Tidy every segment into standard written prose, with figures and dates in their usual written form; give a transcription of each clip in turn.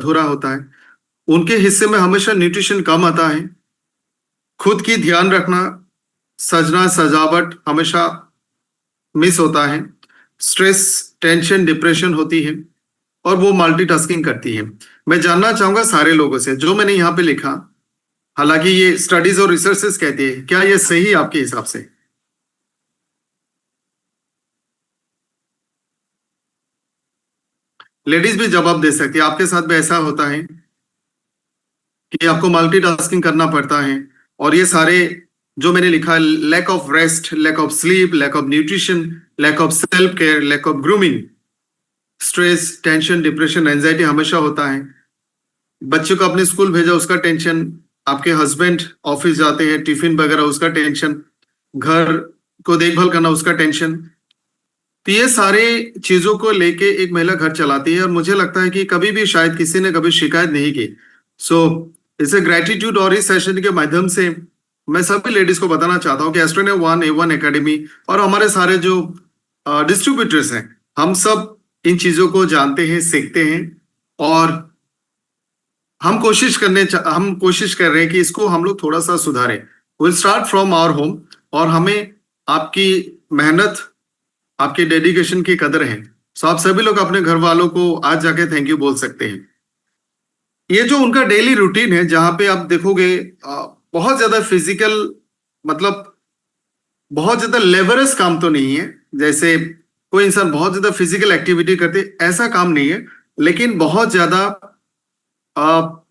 अधूरा होता है। उनके हिस्से में हमेशा न्यूट्रिशन कम आता है। खुद की ध्यान रखना, सजना सजावट हमेशा मिस होता है। स्ट्रेस, टेंशन, डिप्रेशन होती है और वो मल्टीटास्किंग करती है। मैं जानना चाहूंगा सारे लोगों से, जो मैंने यहाँ पे लिखा, हालांकि ये स्टडीज और रिसर्चेस कहती है, क्या ये सही है आपके हिसाब से? लेडीज भी जवाब दे सकती है। आपके साथ भी ऐसा होता है कि आपको मल्टीटास्किंग करना पड़ता है और ये सारे जो मैंने लिखा, lack of rest, lack of sleep, lack of nutrition, lack of self care, lack of grooming, stress, tension, depression, anxiety हमेशा होता है। बच्चों को अपने स्कूल भेजा, उसका टेंशन, आपके हस्बैंड ऑफिस जाते हैं, टिफिन वगैरह, उसका टेंशन, घर को देखभाल करना, उसका टेंशन। तो ये सारे चीजों को लेके एक महिला घर चलाती है और मुझे लगता है कि कभी भी शायद किसी ने कभी शिकायत नहीं की। सो इसे ग्रेटिट्यूड और इस सेशन के माध्यम से मैं सभी लेडीज को बताना चाहता हूँ कि एस्ट्रोने वन A1 एकेडमी और हमारे सारे जो डिस्ट्रीब्यूटर्स हैं, हम सब इन चीजों को जानते हैं, सीखते हैं और हम कोशिश कर रहे हैं कि इसको हम लोग थोड़ा सा सुधारें। Will start from our home और हमें आपकी मेहनत, आपके डेडिकेशन की कदर है। सो आप सभी लोग अपने घर वालों को आज जाके थैंक यू बोल सकते हैं। ये जो उनका डेली रूटीन है, जहां पे आप देखोगे बहुत ज्यादा फिजिकल, मतलब बहुत ज्यादा लेबरस काम तो नहीं है। जैसे कोई इंसान बहुत ज्यादा फिजिकल एक्टिविटी करते, ऐसा काम नहीं है, लेकिन बहुत ज्यादा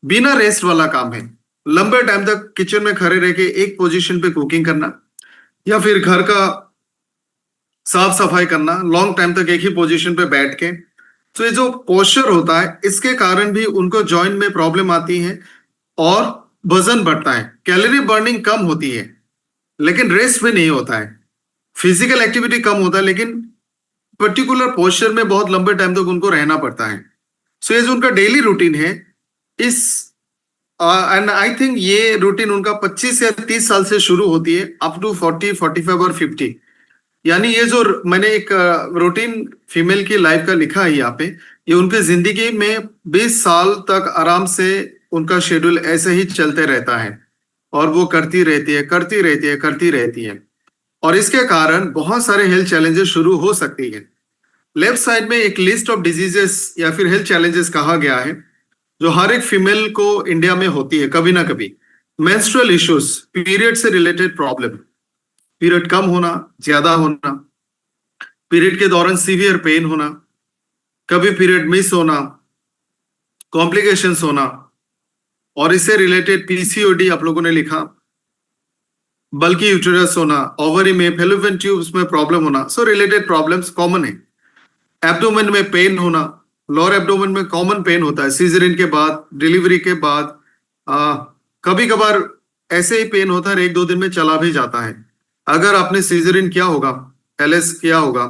बिना रेस्ट वाला काम है। लंबे टाइम तक किचन में खड़े रह के एक पोजीशन पे कुकिंग करना या फिर घर का साफ सफाई करना, लॉन्ग टाइम तक एक ही पोजीशन पे बैठ के। तो ये जो पोस्चर होता है, इसके कारण भी उनको जॉइंट में प्रॉब्लम आती है और वजन बढ़ता है। कैलोरी बर्निंग कम होती है लेकिन रेस्ट भी नहीं होता है। फिजिकल एक्टिविटी कम होता है लेकिन पर्टिकुलर पोस्चर में बहुत लंबे टाइम तक उनको रहना पड़ता है। सो ये जो उनका डेली रूटीन है, इस एंड आई थिंक ये रूटीन उनका 25 या 30 साल से शुरू होती है अप टू 40, 45 और 50। यानी ये जो मैंने एक रूटीन फीमेल की लाइफ का लिखा है यहाँ पे, ये उनकी जिंदगी में 20 साल तक आराम से उनका शेड्यूल ऐसे ही चलते रहता है और वो करती रहती है, करती रहती है, करती रहती है और इसके कारण बहुत सारे हेल्थ चैलेंजेस शुरू हो सकती है। लेफ्ट साइड में एक लिस्ट ऑफ डिजीजेस या फिर हेल्थ चैलेंजेस कहा गया है जो हर एक फीमेल को इंडिया में होती है कभी ना कभी। मेंस्ट्रुअल इश्यूज, पीरियड से रिलेटेड प्रॉब्लम, पीरियड कम होना, ज्यादा होना, पीरियड के दौरान सीवियर पेन होना, कभी पीरियड मिस होना, कॉम्प्लिकेशंस होना और इससे रिलेटेड पीसीओडी आप लोगों ने लिखा, बल्कि यूटेरस होना, ओवरी में, फेलोपियन ट्यूब्स में प्रॉब्लम होना। सो रिलेटेड प्रॉब्लम्स कॉमन है। एब्डोमेन में पेन होना, लोअर एब्डोमेन में कॉमन पेन होता है सीजरिन के बाद, डिलीवरी के बाद। कभी कभार ऐसे ही पेन होता है, 1-2 दिन में चला भी जाता है। अगर आपने सीजरिन किया होगा, एलएस किया होगा,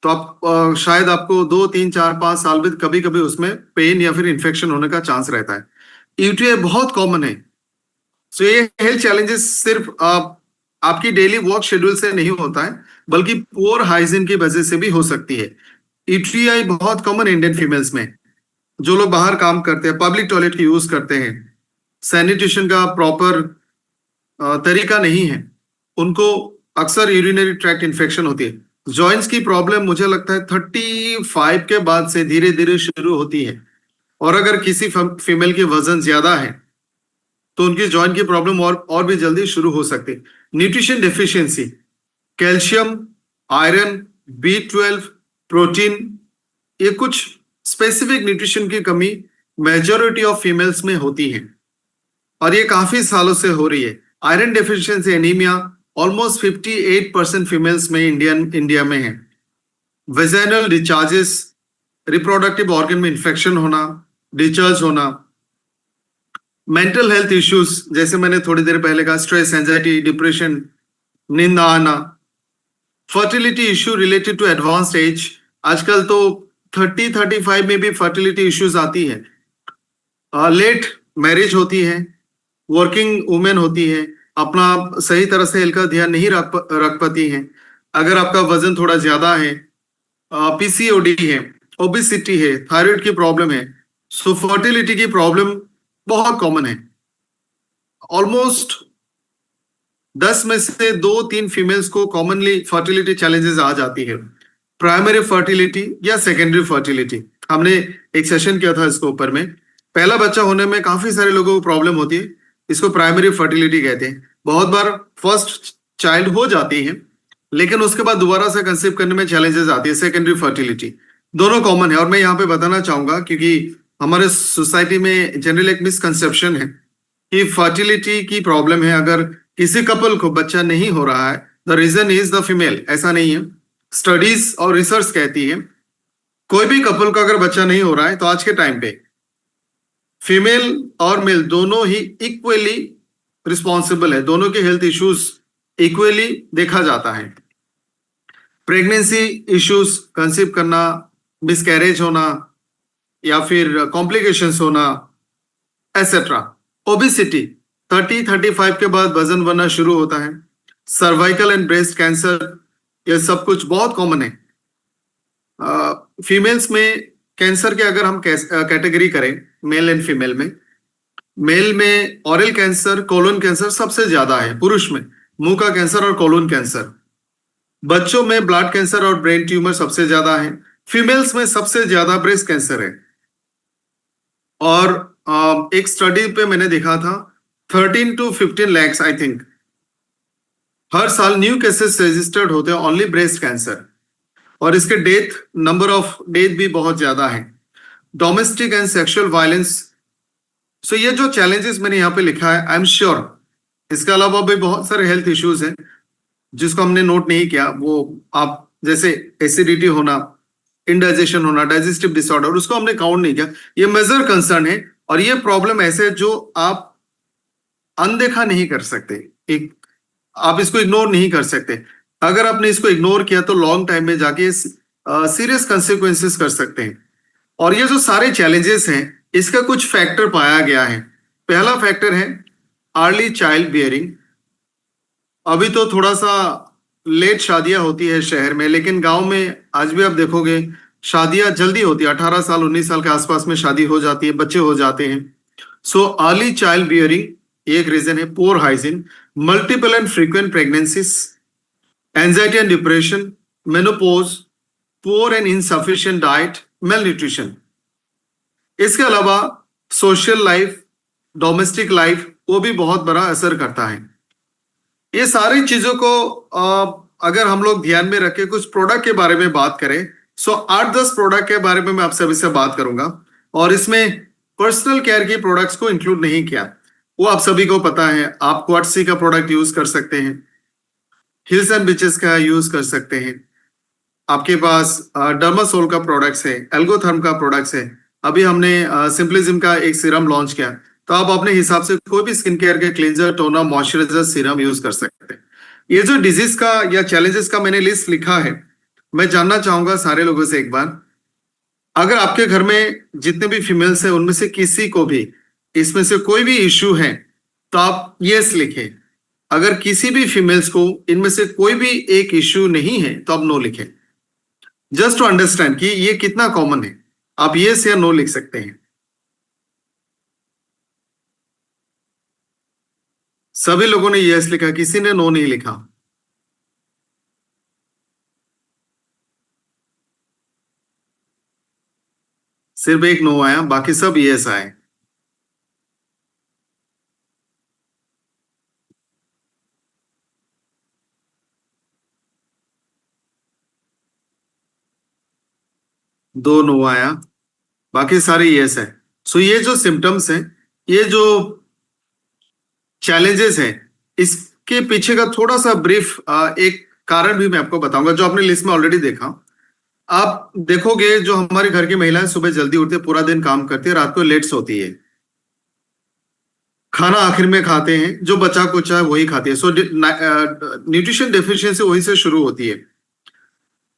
तो आप शायद आपको 2, 3, 4, 5 साल में कभी कभी उसमें पेन या फिर इंफेक्शन होने का चांस रहता है। यूटीआई बहुत कॉमन है। सो ये हेल्थ चैलेंजेस सिर्फ आपकी डेली वर्क शेड्यूल से नहीं होता है, बल्कि पुअर हाइजीन की वजह से भी हो सकती है। यूटीआई बहुत कॉमन इंडियन फीमेल्स में, जो लोग बाहर काम करते हैं, पब्लिक टॉयलेट की यूज करते हैं, सैनिटेशन का प्रॉपर तरीका नहीं है, उनको अक्सर यूरिनरी ट्रैक्ट इन्फेक्शन होती है। जॉइंट्स की प्रॉब्लम मुझे लगता है 35 के बाद से धीरे धीरे शुरू होती है और अगर किसी फीमेल की वजन ज्यादा है तो उनकी जॉइंट की प्रॉब्लम और भी जल्दी शुरू हो सकती है। Nutrition deficiency, calcium, iron, B12, protein, ये कुछ स्पेसिफिक न्यूट्रिशन की कमी मेजॉरिटी ऑफ फीमेल्स में होती है और ये काफी सालों से हो रही है। Iron deficiency anaemia almost 58% females में इंडिया में है। वेजाइनल डिस्चार्जेस, रिप्रोडक्टिव ऑर्गन में इंफेक्शन होना, डिस्चार्ज होना, मेंटल हेल्थ इश्यूज जैसे मैंने थोड़ी देर पहले कहा, स्ट्रेस, एंजाइटी, डिप्रेशन, नींद ना आना, fertility issue related to advanced age. आजकल तो 30-35 में भी फर्टिलिटी इश्यूज आती है। लेट मैरिज होती है, वर्किंग वुमेन होती है, अपना सही तरह से हेल्थ का ध्यान नहीं रख पाती है। अगर आपका वजन थोड़ा ज्यादा है, पीसीओडी है, ओबेसिटी है, थायराइड की प्रॉब्लम है, सो फर्टिलिटी की प्रॉब्लम बहुत कॉमन है। ऑलमोस्ट 10 में से 2-3 फीमेल्स को कॉमनली फर्टिलिटी चैलेंजेस आ जाती है, प्राइमरी फर्टिलिटी या सेकेंडरी फर्टिलिटी। हमने एक सेशन किया था इसको ऊपर में। पहला बच्चा होने में काफी सारे लोगों को प्रॉब्लम होती है, इसको प्राइमरी फर्टिलिटी कहते हैं। बहुत बार फर्स्ट चाइल्ड हो जाती है, लेकिन उसके बाद दोबारा से कंसीव करने में चैलेंजेस आती है, सेकेंडरी फर्टिलिटी। दोनों कॉमन है। और मैं यहाँ पे बताना चाहूंगा, क्योंकि हमारे सोसाइटी में जनरल एक मिसकंसेप्शन है कि फर्टिलिटी की प्रॉब्लम है अगर किसी कपल को बच्चा नहीं हो रहा है, the reason is the female. ऐसा नहीं है। स्टडीज और रिसर्च कहती है कोई भी कपल को अगर बच्चा नहीं हो रहा है तो आज के टाइम पे फीमेल और मेल दोनों ही इक्वली रिस्पॉन्सिबल है, दोनों के हेल्थ इश्यूज इक्वली देखा जाता है। प्रेगनेंसी इश्यूज, कंसीव करना, मिसकैरेज होना या फिर कॉम्प्लिकेशंस होना, एसेट्रा। ओबिसिटी, 30-35 के बाद वजन बढ़ना शुरू होता है। सर्वाइकल एंड ब्रेस्ट कैंसर, ये सब कुछ बहुत कॉमन है। फीमेल्स में कैंसर के अगर हम कैटेगरी करें मेल एंड फीमेल में, मेल में ऑरल कैंसर, कोलोन कैंसर सबसे ज्यादा है। पुरुष में मुंह का कैंसर और कोलोन कैंसर। बच्चों में ब्लड कैंसर और ब्रेन ट्यूमर सबसे ज्यादा है। फीमेल्स में सबसे ज्यादा ब्रेस्ट कैंसर है। और एक स्टडी पे मैंने देखा था 13 to 15 lakhs आई थिंक हर साल न्यू केसेस रजिस्टर्ड होते हैं ओनली ब्रेस्ट कैंसर। और इसके नंबर ऑफ डेथ भी बहुत ज्यादा है। Domestic and sexual violence. So ये जो चैलेंजेस मैंने यहाँ पे लिखा है, आई एम श्योर इसके अलावा भी बहुत सारे हेल्थ इश्यूज हैं जिसको हमने नोट नहीं किया। वो आप जैसे एसिडिटी होना, इंडाइजेशन होना, डाइजेस्टिव डिसऑर्डर, उसको हमने काउंट नहीं किया। ये मेजर कंसर्न है और ये प्रॉब्लम ऐसे जो आप अनदेखा नहीं कर सकते, आप इसको इग्नोर नहीं कर सकते। अगर आपने इसको इग्नोर किया तो लॉन्ग टाइम में जाके सीरियस कंसिक्वेंसेस कर सकते हैं। और ये जो सारे चैलेंजेस हैं, इसका कुछ फैक्टर पाया गया है। पहला फैक्टर है अर्ली चाइल्ड बियरिंग। अभी तो थोड़ा सा लेट शादियां होती है शहर में, लेकिन गांव में आज भी आप देखोगे शादियां जल्दी होती है। 18 साल 19 साल के आसपास में शादी हो जाती है, बच्चे हो जाते हैं। सो अर्ली चाइल्ड बियरिंग एक रीजन है। Poor hygiene, multiple and frequent pregnancies, anxiety and depression, menopause, poor and insufficient diet, malnutrition. इसके अलावा सोशल लाइफ, डोमेस्टिक लाइफ, वो भी बहुत बड़ा असर करता है। ये सारी चीजों को अगर हम लोग ध्यान में रखें, कुछ प्रोडक्ट के बारे में बात करें, सो 8-10 प्रोडक्ट के बारे में मैं आप सभी से बात करूंगा। और इसमें पर्सनल केयर की प्रोडक्ट्स को इंक्लूड नहीं किया। वो आप सभी को पता है। आप क्वाटसी का प्रोडक्ट यूज कर सकते हैं, हिल्स एंड बीचेस का यूज कर सकते हैं। आपके पास डर्मासोल का प्रोडक्ट्स है, एल्गोथर्म का प्रोडक्ट्स है। अभी हमने सिंपलिज्म का एक सीरम लॉन्च किया, तो आप अपने हिसाब से कोई भी स्किन केयर के cleanser, toner, moisturiser, serum use कर सकते हैं। ये जो डिजीज का या चैलेंजेस का मैंने लिस्ट लिखा है, मैं जानना चाहूंगा सारे लोगों से एक बार, अगर आपके घर में जितने भी फीमेल्स हैं उनमें से किसी को भी इसमें से कोई भी इश्यू है तो आप यस लिखें। अगर किसी भी फीमेल्स को इनमें से कोई भी एक इश्यू नहीं है तो आप नो लिखें, जस्ट टू अंडरस्टैंड कि ये कितना कॉमन है। आप यस या नो लिख सकते हैं। सभी लोगों ने यस लिखा, किसी ने नो नहीं लिखा। सिर्फ एक नो आया, बाकी सब यस आए। दो नो आया, बाकी सारे यस है। सो ये जो सिम्टम्स हैं, ये जो चैलेंजेस हैं, इसके पीछे का थोड़ा सा ब्रीफ एक कारण भी मैं आपको बताऊंगा, जो आपने लिस्ट में ऑलरेडी देखा। आप देखोगे जो हमारे घर की महिलाएं सुबह जल्दी उठती है, पूरा दिन काम करती है, रात को लेट सोती है, खाना आखिर में खाते हैं, जो बचा कुचा है वही खाती है। सो न्यूट्रिशन डेफिशिएंसी वहीं से शुरू होती है।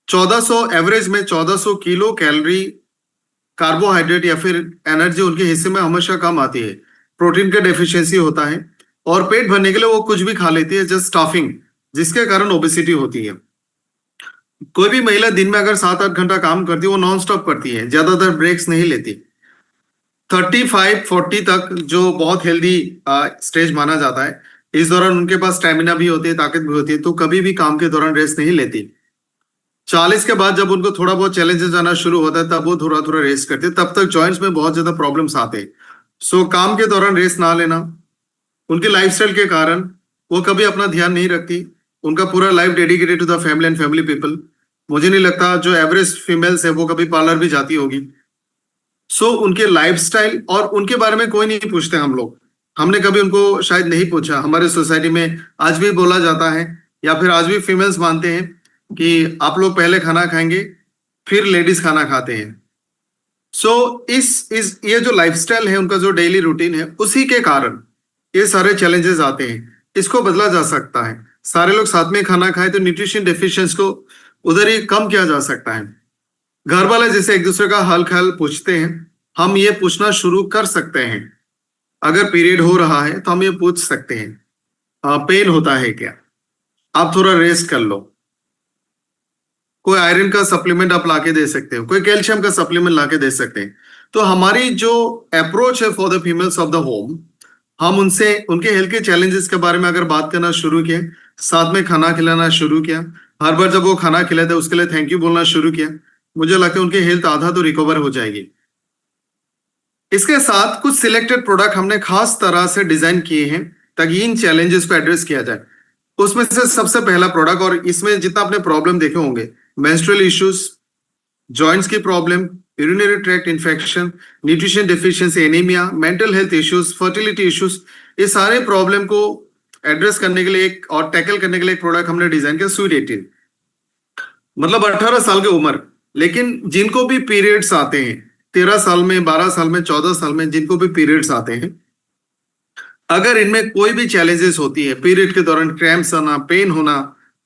1400 एवरेज में 1400 किलो कैलोरी कार्बोहाइड्रेट या फिर एनर्जी उनके हिस्से में हमेशा कम आती है। प्रोटीन का डेफिशिएंसी होता है और पेट भरने के लिए वो कुछ भी खा लेती है, जस्ट स्टफिंग, जिसके कारण ओबेसिटी होती है। कोई भी महिला दिन में अगर 7-8 घंटा काम करती है, वो नॉन स्टॉप करती है, ज्यादातर ब्रेक्स नहीं लेती। 35-40 तक जो बहुत हेल्दी स्टेज माना जाता है, इस दौरान उनके पास स्टेमिना भी होती है, ताकत भी होती है, तो कभी भी काम के दौरान रेस्ट नहीं लेती। 40 के बाद जब उनको थोड़ा बहुत चैलेंजेस आना शुरू होता है, तब वो थोड़ा थोड़ा रेस्ट करते हैं। तब तक जॉइंट्स में बहुत ज्यादा प्रॉब्लम्स आते हैं। सो काम के दौरान रेस्ट ना लेना, उनके लाइफस्टाइल के कारण वो कभी अपना ध्यान नहीं रखती। उनका पूरा life dedicated to the family and family people. मुझे नहीं लगता जो एवरेज फीमेल्स है वो कभी पार्लर भी जाती होगी। सो उनके लाइफस्टाइल और उनके बारे में कोई नहीं पूछते हम लोग। हमने कभी उनको शायद नहीं पूछा। हमारे सोसाइटी में आज भी बोला जाता है, या फिर आज भी फीमेल्स मानते हैं कि आप लोग पहले खाना खाएंगे फिर लेडीज खाना खाते हैं। सो इस ये जो लाइफस्टाइल है, उनका जो डेली रूटीन है, उसी के कारण ये सारे चैलेंजेस आते हैं। इसको बदला जा सकता है। सारे लोग साथ में खाना खाए तो न्यूट्रिशन डेफिशिएंसी को उधर ही कम किया जा सकता है। घर वाले जैसे एक दूसरे का हाल ख्याल पूछते हैं, हम ये पूछना शुरू कर सकते हैं। अगर पीरियड हो रहा है तो हम ये पूछ सकते हैं, पेन होता है क्या, आप थोड़ा रेस्ट कर लो। कोई आयरन का सप्लीमेंट आप लाके दे सकते हो, कोई कैल्शियम का सप्लीमेंट लाके दे सकते हैं। तो हमारी जो अप्रोच है for the females of the home, हम उनसे उनके हेल्थ के चैलेंजेस के बारे में अगर बात करना शुरू किया, साथ में खाना खिलाना शुरू किया, हर बार जब वो खाना खिलाते उसके लिए थैंक यू बोलना शुरू किया, मुझे लगता है उनकी हेल्थ आधा तो रिकवर हो जाएगी। इसके साथ कुछ सिलेक्टेड प्रोडक्ट हमने खास तरह से डिजाइन किए हैं ताकि इन चैलेंजेस को एड्रेस किया जाए। उसमें से सबसे पहला प्रोडक्ट, और इसमें जितना आपने प्रॉब्लम देखे होंगे, मेंस्ट्रुअल इश्यूज, जॉइंट्स की problem, urinary tract infection, nutrition deficiency, anaemia, mental health issues, fertility issues, ये सारे प्रॉब्लम को एड्रेस करने के लिए एक और टैकल करने के लिए एक प्रोडक्ट हमने डिजाइन किया, स्वीट 18। मतलब 18 साल की उम्र, लेकिन जिनको भी पीरियड्स आते हैं 13 साल में, 12 साल में, 14 साल में, जिनको भी पीरियड्स आते हैं, अगर इनमें कोई भी चैलेंजेस होती है, पीरियड के दौरान क्रैम्प्स आना, पेन होना,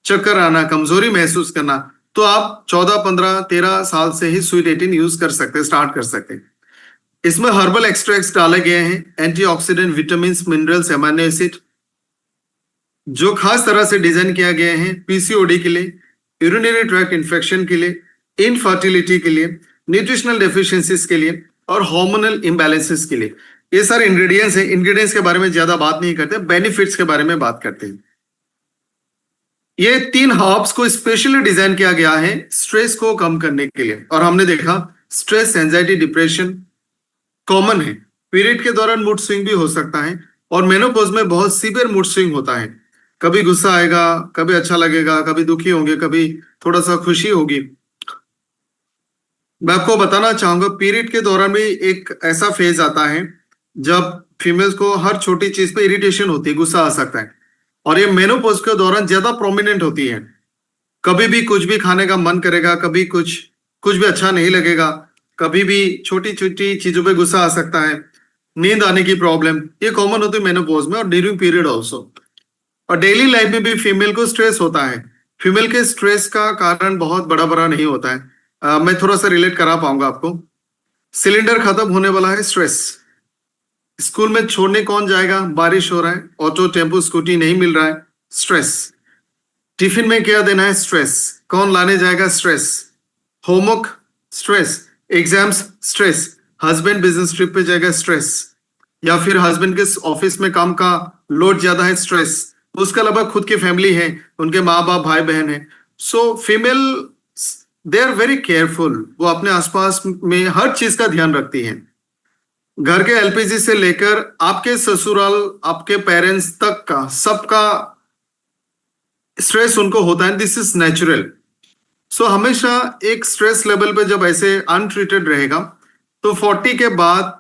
चक्कर आना, कमजोरी महसूस करना, तो आप 14, 15, 13 साल से ही स्वीट 18 यूज कर सकते हैं, स्टार्ट कर सकते हैं। इसमें हर्बल एक्सट्रैक्ट्स डाले गए हैं, antioxidant, vitamin, minerals, amino acid, जो खास तरह से डिजाइन किया गया है पीसीओडी के लिए, यूरिनरी ट्रैक्ट इन्फेक्शन के लिए, इनफर्टिलिटी के लिए, न्यूट्रिशनल डेफिशिएंसीज के लिए और हार्मोनल इम्बैलेंसेस के लिए। ये सारे इंग्रेडिएंट्स हैं। इंग्रेडिएंट्स के बारे में ज्यादा बात नहीं करते, बेनिफिट्स के बारे में बात करते हैं। ये 3 हर्ब्स को स्पेशली डिजाइन किया गया है स्ट्रेस को कम करने के लिए। और हमने देखा स्ट्रेस, एंजाइटी, डिप्रेशन कॉमन है। पीरियड के दौरान मूड स्विंग भी हो सकता है, और मेनोपॉज में बहुत सीवियर मूड स्विंग होता है। कभी गुस्सा आएगा, कभी अच्छा लगेगा, कभी दुखी होंगे, कभी थोड़ा सा खुशी होगी। मैं आपको बताना चाहूंगा, पीरियड के दौरान भी एक ऐसा फेज आता है जब फीमेल्स को हर छोटी चीज पे इरिटेशन होती है, गुस्सा आ सकता है, और ये मेनोपॉज के दौरान ज्यादा प्रोमिनेंट होती है। कभी भी कुछ भी खाने का मन करेगा, कभी कुछ भी अच्छा नहीं लगेगा, कभी भी छोटी छोटी चीजों पे गुस्सा आ सकता है, नींद आने की प्रॉब्लम, ये कॉमन होती है मेनोपॉज में और ड्यूरिंग पीरियड ऑल्सो। और डेली लाइफ में भी फीमेल को स्ट्रेस होता है। फीमेल के स्ट्रेस का कारण बहुत बड़ा बड़ा नहीं होता है। मैं थोड़ा सा रिलेट करा पाऊंगा आपको। सिलेंडर खत्म होने वाला है, स्ट्रेस। स्कूल में छोड़ने कौन जाएगा, बारिश हो रहा है, ऑटो, टेम्पो, स्कूटी नहीं मिल रहा है, स्ट्रेस। टिफिन में क्या देना है, स्ट्रेस। कौन लाने जाएगा, stress. Homework, stress. Exams, stress. Husband business trip पे जाएगा, स्ट्रेस। या फिर हस्बैंड के ऑफिस में काम का लोड ज्यादा है, स्ट्रेस। उसके अलावा खुद की फैमिली है, उनके माँ बाप, भाई बहन है। So female they are very careful. वो अपने आसपास में हर चीज का ध्यान रखती हैं। घर के एलपीजी से लेकर आपके ससुराल, आपके पेरेंट्स तक का सबका स्ट्रेस उनको होता है। This is natural. सो हमेशा एक स्ट्रेस लेवल पे जब ऐसे अनट्रीटेड रहेगा, तो 40 के बाद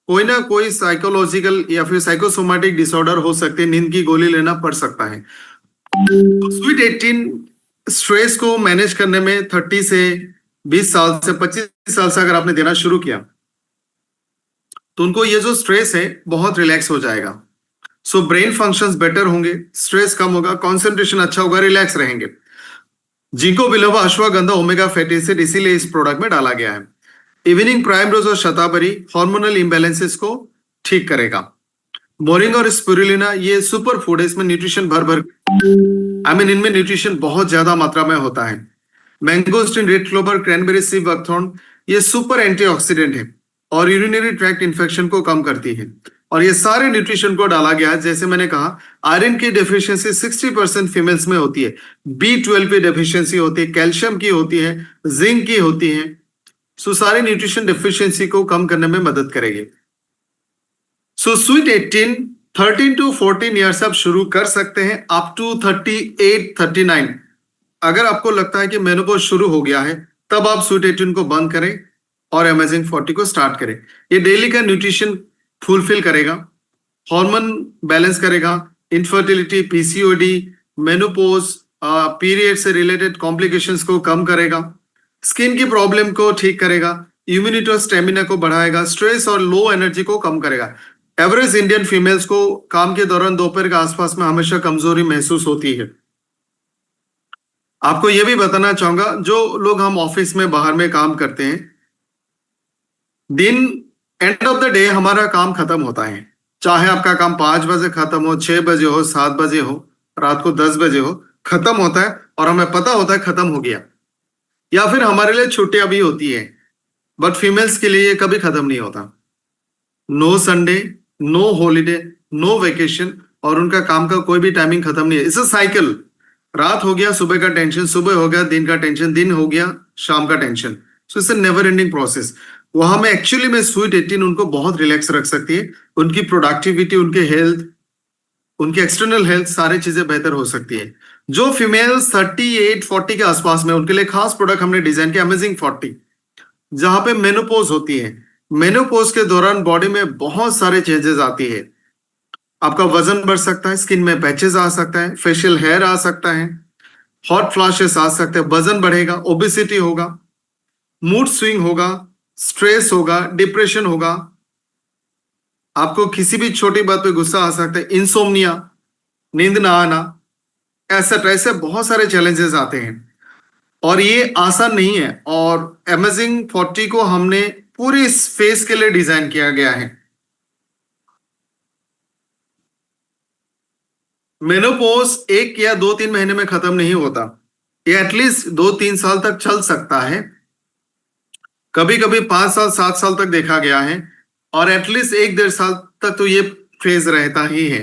कोई ना कोई साइकोलॉजिकल या फिर साइकोसोमैटिक डिसऑर्डर हो सकते हैं, नींद की गोली लेना पड़ सकता है। स्वीट 18 स्ट्रेस को मैनेज करने में 30 से 20 साल से 25 साल से अगर आपने देना शुरू किया, तो उनको ये जो स्ट्रेस है बहुत रिलैक्स हो जाएगा। सो ब्रेन फंक्शंस बेटर होंगे, स्ट्रेस कम होगा, कंसंट्रेशन अच्छा होगा, रिलैक्स रहेंगे। Ginkgo biloba, ashwagandha, omega fatty acid इसीलिए इस प्रोडक्ट में डाला गया है। इवनिंग प्राइमरोज और शतावरी हार्मोनल इम्बैलेंसेस को ठीक करेगा। मोरिंगा और स्पिरुलिना ये सुपर फूड है, इसमें न्यूट्रिशन भर भर इनमें न्यूट्रिशन बहुत ज्यादा मात्रा में होता है। Mangosteen, red clover, cranberry, sea buckthorn ये सुपर एंटीऑक्सीडेंट है। और यूरिनरी ट्रैक्ट इन्फेक्शन को कम करती है। और ये सारे न्यूट्रिशन को डाला गया है। जैसे मैंने कहा, आयरन की डेफिशिएंसी 60% फीमेल्स में होती है, B12 की डेफिशिएंसी होती है, कैल्शियम की होती है, जिंक की होती है। सो सारे न्यूट्रिशन डेफिशिएंसी को कम करने में मदद करेगी। सो स्वीट 18 13 to 14 ईयर्स आप शुरू कर सकते हैं, अप टू 38 39। अगर आपको लगता है कि मेनोपॉज शुरू हो गया है, तब आप स्वीट 18 को बंद करें और अमेजिंग 40 को स्टार्ट करें। ये डेली का न्यूट्रिशन फुलफिल करेगा, हार्मोन बैलेंस करेगा, इनफर्टिलिटी, PCOD, मेनोपॉज, पीरियड से रिलेटेड कॉम्प्लिकेशंस को कम करेगा, स्किन की प्रॉब्लम को ठीक करेगा, इम्यूनिटी और स्टेमिना को बढ़ाएगा, स्ट्रेस और लो एनर्जी को कम करेगा। एवरेज इंडियन फीमेल्स को काम के दौरान दोपहर के आसपास में हमेशा कमजोरी महसूस होती है। आपको यह भी बताना चाहूंगा, जो लोग हम ऑफिस में बाहर में काम करते हैं, दिन एंड ऑफ द डे हमारा काम खत्म होता है। चाहे आपका काम 5 बजे खत्म हो, 6 बजे हो, 7 बजे हो, रात को 10 बजे हो, खत्म होता है और हमें पता होता है खत्म हो गया। या फिर हमारे लिए छुट्टियां भी होती है, बट फीमेल्स के लिए ये कभी खत्म नहीं होता। No Sunday, no holiday, no vacation, और उनका काम का कोई भी टाइमिंग खत्म नहीं है। It's a cycle. रात हो गया, सुबह का टेंशन, सुबह हो गया, दिन का टेंशन, दिन हो गया, शाम का tension. So it's a never ending process. वहां में एक्चुअली में स्वीट 18 उनको बहुत रिलैक्स रख सकती है। उनकी प्रोडक्टिविटी, उनके हेल्थ, उनकी एक्सटर्नल हेल्थ, सारी चीजें बेहतर हो सकती है। जो फीमेल्स 38 40 के आसपास में, उनके लिए खास प्रोडक्ट हमने डिजाइन किया, अमेजिंग 40, जहां पे मेनोपॉज होती है। मेनोपॉज के दौरान बॉडी में बहुत सारे चेंजेस आती है। आपका वजन बढ़ सकता है, स्किन में पैचेस आ सकता है, फेशियल हेयर आ सकता है, हॉट फ्लैशेस आ सकते हैं, वजन बढ़ेगा, ओबेसिटी होगा, मूड स्विंग होगा, स्ट्रेस होगा, डिप्रेशन होगा, आपको किसी भी छोटी बात पे गुस्सा आ सकता है, इंसोम्निया, नींद ना आना, ऐसे बहुत सारे चैलेंजेस आते हैं और ये आसान नहीं है। और अमेजिंग 40 को हमने पूरी इस फेस के लिए डिजाइन किया गया है। मेनोपॉज 1 या 2-3 महीने में खत्म नहीं होता, ये एटलीस्ट 2-3 साल तक चल सकता है। कभी कभी 5 साल 7 साल तक देखा गया है, और एटलीस्ट 1-1.5 साल तक तो ये फेज रहता ही है।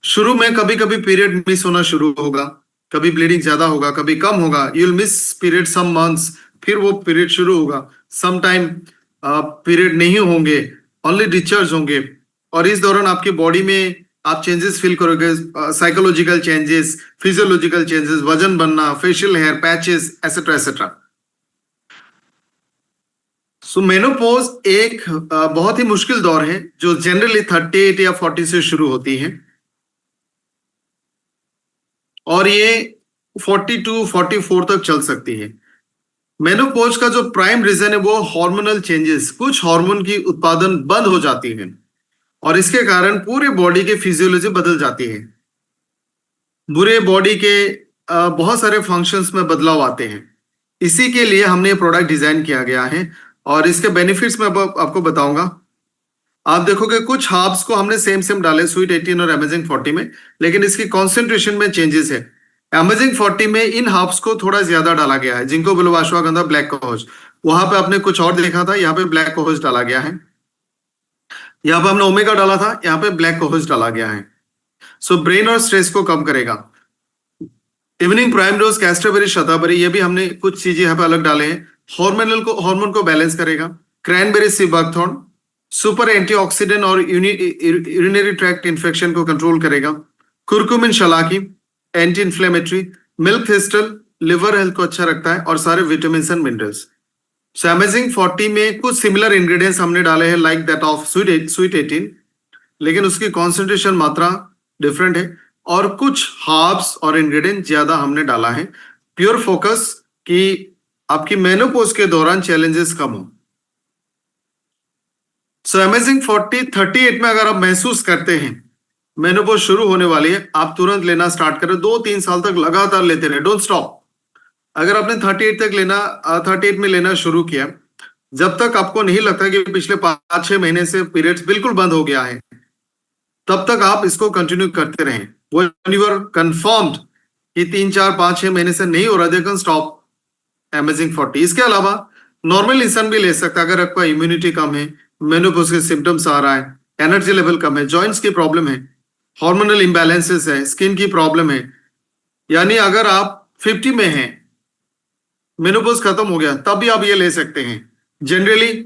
शुरू में कभी कभी पीरियड मिस होना शुरू होगा, कभी ब्लीडिंग ज्यादा होगा, कभी कम होगा, you will miss period some months, फिर वो पीरियड शुरू होगा, सम टाइम पीरियड नहीं होंगे, ओनली डिस्चार्ज होंगे। और इस दौरान आपकी बॉडी में आप चेंजेस फील करोगे, साइकोलॉजिकल चेंजेस, फिजियोलॉजिकल चेंजेस, वजन बनना, facial hair, patches, et cetera et cetera. So menopause एक बहुत ही मुश्किल दौर है, जो जनरली 38 या 40 से शुरू होती है, और ये 42 44 तक चल सकती है। मेनोपॉज का जो प्राइम रीजन है वो हार्मोनल चेंजेस, कुछ हार्मोन की उत्पादन बंद हो जाती है और इसके कारण पूरे बॉडी के फिजियोलॉजी बदल जाती है। पूरे बॉडी के बहुत सारे फंक्शंस में बदलाव आते हैं। इसी के लिए हमने ये प्रोडक्ट डिजाइन किया गया है और इसके बेनिफिट्स मैं आपको बताऊंगा। आप देखोगे कुछ हर्ब्स को हमने सेम डाले स्वीट 18 और अमेजिंग 40 में, लेकिन इसकी कॉन्सेंट्रेशन में चेंजेस है। अमेजिंग 40 में इन हर्ब्स को थोड़ा ज्यादा डाला गया है, जिनको बिल्व अश्वगंधा, ब्लैक कोहोज। वहां पे आपने कुछ और देखा था, यहाँ पे ब्लैक कोहोज डाला गया है। यहाँ पे हमने ओमेगा डाला था, यहाँ पे ब्लैक कोहोज डाला गया है। सो ब्रेन और स्ट्रेस को कम करेगा। इवनिंग प्राइम रोज, कैस्टरबेरी, शताबेरी, ये भी हमने कुछ चीजें यहाँ पे अलग डाले हैं। हार्मोन को बैलेंस करेगा। Cranberry, sea buckthorn, super antioxidant और यूरिनरी ट्रैक्ट इन्फेक्शन को कंट्रोल करेगा। Curcumin, shallaki, anti inflammatory. Milk thistle, liver health को अच्छा रखता है और सारे vitamin and minerals. So amazing 40 में कुछ सिमिलर इंग्रेडिएंट्स हमने डाले हैं लाइक दैट ऑफ स्वीट 18, लेकिन उसकी कॉन्सेंट्रेशन, मात्रा डिफरेंट है और कुछ हर्ब्स और इंग्रेडिएंट ज्यादा हमने डाला है। प्योर फोकस कि आपकी मेनोपॉज के दौरान चैलेंजेस कम हो। सो अमेजिंग 40 38 में अगर आप महसूस करते हैं मेनोपॉज शुरू होने वाली है, आप तुरंत लेना स्टार्ट करें। 2-3 साल तक लगातार लेते रहे, डोंट स्टॉप। अगर आपने 38 में लेना शुरू किया, जब तक आपको नहीं लगता कि पिछले 5-6 महीने से पीरियड्स बिल्कुल बंद हो गया है, तब तक आप इसको कंटिन्यू करते रहें। व्हेन यू आर कंफर्म्ड कि 3-4-5-6 महीने से नहीं हो रहा, दे कैन स्टॉप अमेजिंग 40। इसके अलावा नॉर्मल इंसान भी ले सकता है अगर आपका इम्यूनिटी कम है, मेनोपॉज के सिम्टम्स आ रहा है, एनर्जी लेवल कम है, जॉइंट्स की प्रॉब्लम है, हार्मोनल इम्बैलेंसेस है, स्किन की प्रॉब्लम है, यानी अगर आप 50 में हैं, मेनोपॉज खत्म हो गया, तब भी आप ये ले सकते हैं। जनरली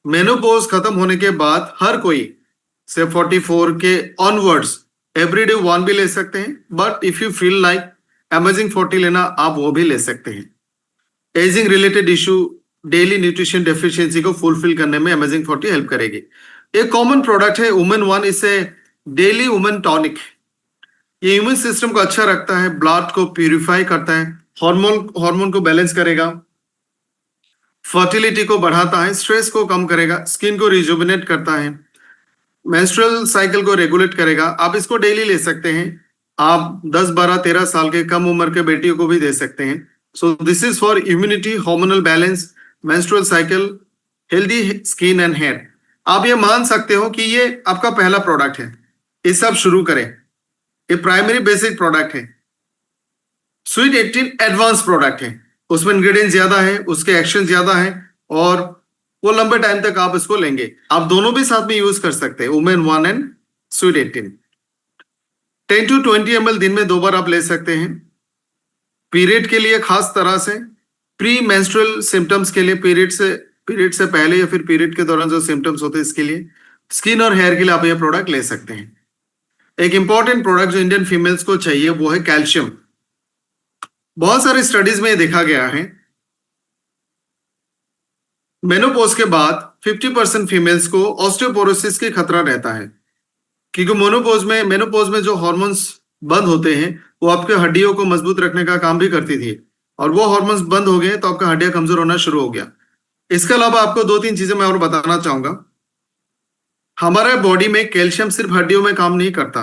मेनोपॉज खत्म होने के बाद हर कोई से 44 के ऑनवर्ड्स एवरीडे वन भी ले सकते हैं, but if you feel like amazing 40 लेना, आप वो भी ले सकते हैं। Ageing related issue, daily nutrition deficiency को फुलफिल करने में अमेजिंग 40 हेल्प करेगी। एक कॉमन प्रोडक्ट है वुमेन वन, इसे डेली वुमेन टॉनिक। ये इम्यून सिस्टम को अच्छा रखता है, ब्लड को प्यूरिफाई करता है, हार्मोन को बैलेंस करेगा, फर्टिलिटी को बढ़ाता है, स्ट्रेस को कम करेगा, स्किन को रिजुविनेट करता है, मेंस्ट्रुअल साइकिल को रेगुलेट करेगा। आप इसको डेली ले सकते हैं। आप 10, 12, 13 साल के कम उम्र के बेटियों को भी दे सकते हैं। So this is for immunity, hormonal balance, menstrual cycle, healthy skin and hair. आप ये मान सकते हो कि ये आपका पहला प्रोडक्ट है, इससे आप शुरू करें। ये प्राइमरी बेसिक प्रोडक्ट है। स्वीट 18 एडवांस प्रोडक्ट है, उसमें इंग्रेडिएंट ज्यादा है, उसके एक्शन ज्यादा है, और वो लंबे टाइम तक आप इसको लेंगे। आप दोनों भी साथ में यूज कर सकते हैं, women 1 and sweet 18। 10 to 20 ml दिन में 2 बार आप ले सकते हैं। पीरियड के लिए खास तरह से, प्री मेंस्ट्रुअल सिम्टम्स के लिए, पीरियड से पहले या फिर पीरियड के दौरान जो सिम्टम्स होते हैं इसके लिए, स्किन और हेयर के लिए आप ये प्रोडक्ट ले सकते हैं। एक इंपॉर्टेंट प्रोडक्ट जो इंडियन फीमेल्स को चाहिए वो है कैल्शियम। बहुत सारी स्टडीज में देखा गया है मेनोपॉज के बाद 50% फीमेल्स को ऑस्टियोपोरोसिस की खतरा रहता है, क्योंकि मेनोपॉज में जो हार्मोन्स बंद होते हैं वो आपके हड्डियों को मजबूत रखने का काम भी करती थी, और वो हार्मोन्स बंद हो गए तो आपका हड्डियां कमजोर होना शुरू हो गया। इसके अलावा आपको 2-3 चीजें मैं और बताना चाहूंगा। हमारे बॉडी में कैल्शियम सिर्फ हड्डियों में काम नहीं करता,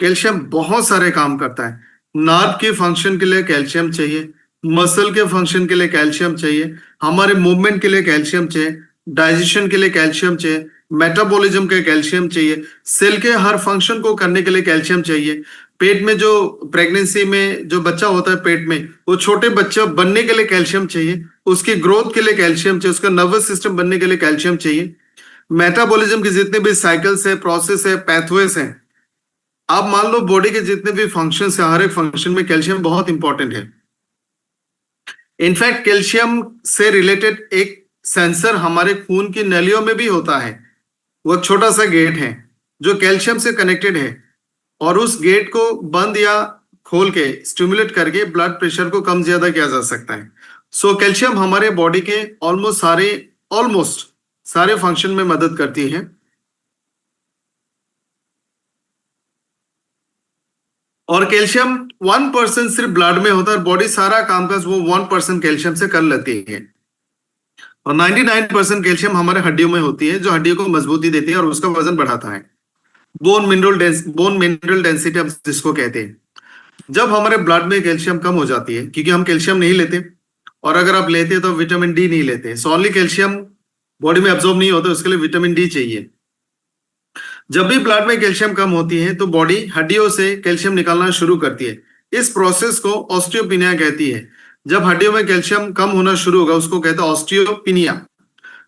कैल्शियम बहुत सारे काम करता है। नर्व के फंक्शन के लिए कैल्शियम चाहिए, मसल के फंक्शन के लिए कैल्शियम चाहिए, हमारे मूवमेंट के लिए कैल्शियम चाहिए, डाइजेशन के लिए कैल्शियम चाहिए, मेटाबॉलिज्म के कैल्शियम चाहिए, सेल के हर फंक्शन को करने के लिए कैल्शियम चाहिए। पेट में जो प्रेगनेंसी में जो बच्चा होता है पेट में, वो छोटे बच्चे बनने के लिए कैल्शियम चाहिए, उसकी ग्रोथ के लिए कैल्शियम चाहिए, उसका नर्वस सिस्टम बनने के लिए कैल्शियम चाहिए। मेटाबॉलिज्म के जितने भी साइकिल्स है, प्रोसेस है, पैथवेज है, आप मान लो बॉडी के जितने भी फंक्शंस है, हर एक फंक्शन में कैल्शियम बहुत इंपॉर्टेंट है। इनफैक्ट कैल्शियम से रिलेटेड एक सेंसर हमारे खून की नलियों में भी होता है। वो छोटा सा गेट है जो कैल्शियम से कनेक्टेड है, और उस गेट को बंद या खोल के स्टिमुलेट करके ब्लड प्रेशर को कम ज्यादा किया जा सकता है। सो कैल्शियम हमारे बॉडी के ऑलमोस्ट सारे फंक्शन में मदद करती है। और कैल्शियम 1% सिर्फ ब्लड में होता है, बॉडी सारा कामकाज वो 1% कैल्शियम से कर लेती है। और 99% कैल्शियम हमारे हड्डियों में होती है, जो हड्डियों को मजबूती देती है और उसका वजन बढ़ाता है। बोन मिनरल डेंसिटी हम जिसको कहते हैं। जब हमारे ब्लड में कैल्शियम कम हो जाती है, क्योंकि हम कैल्शियम नहीं लेते, और अगर आप लेते हैं तो विटामिन डी नहीं लेते, सो ओनली कैल्शियम बॉडी में एब्जॉर्ब नहीं होता, उसके लिए विटामिन डी चाहिए। जब भी ब्लड में कैल्शियम कम होती है तो बॉडी हड्डियों से कैल्शियम निकालना शुरू करती है। इस प्रोसेस को ऑस्टियोपिनिया कहती है। जब हड्डियों में कैल्शियम कम होना शुरू होगा उसको कहते हैं ऑस्टियोपिनिया।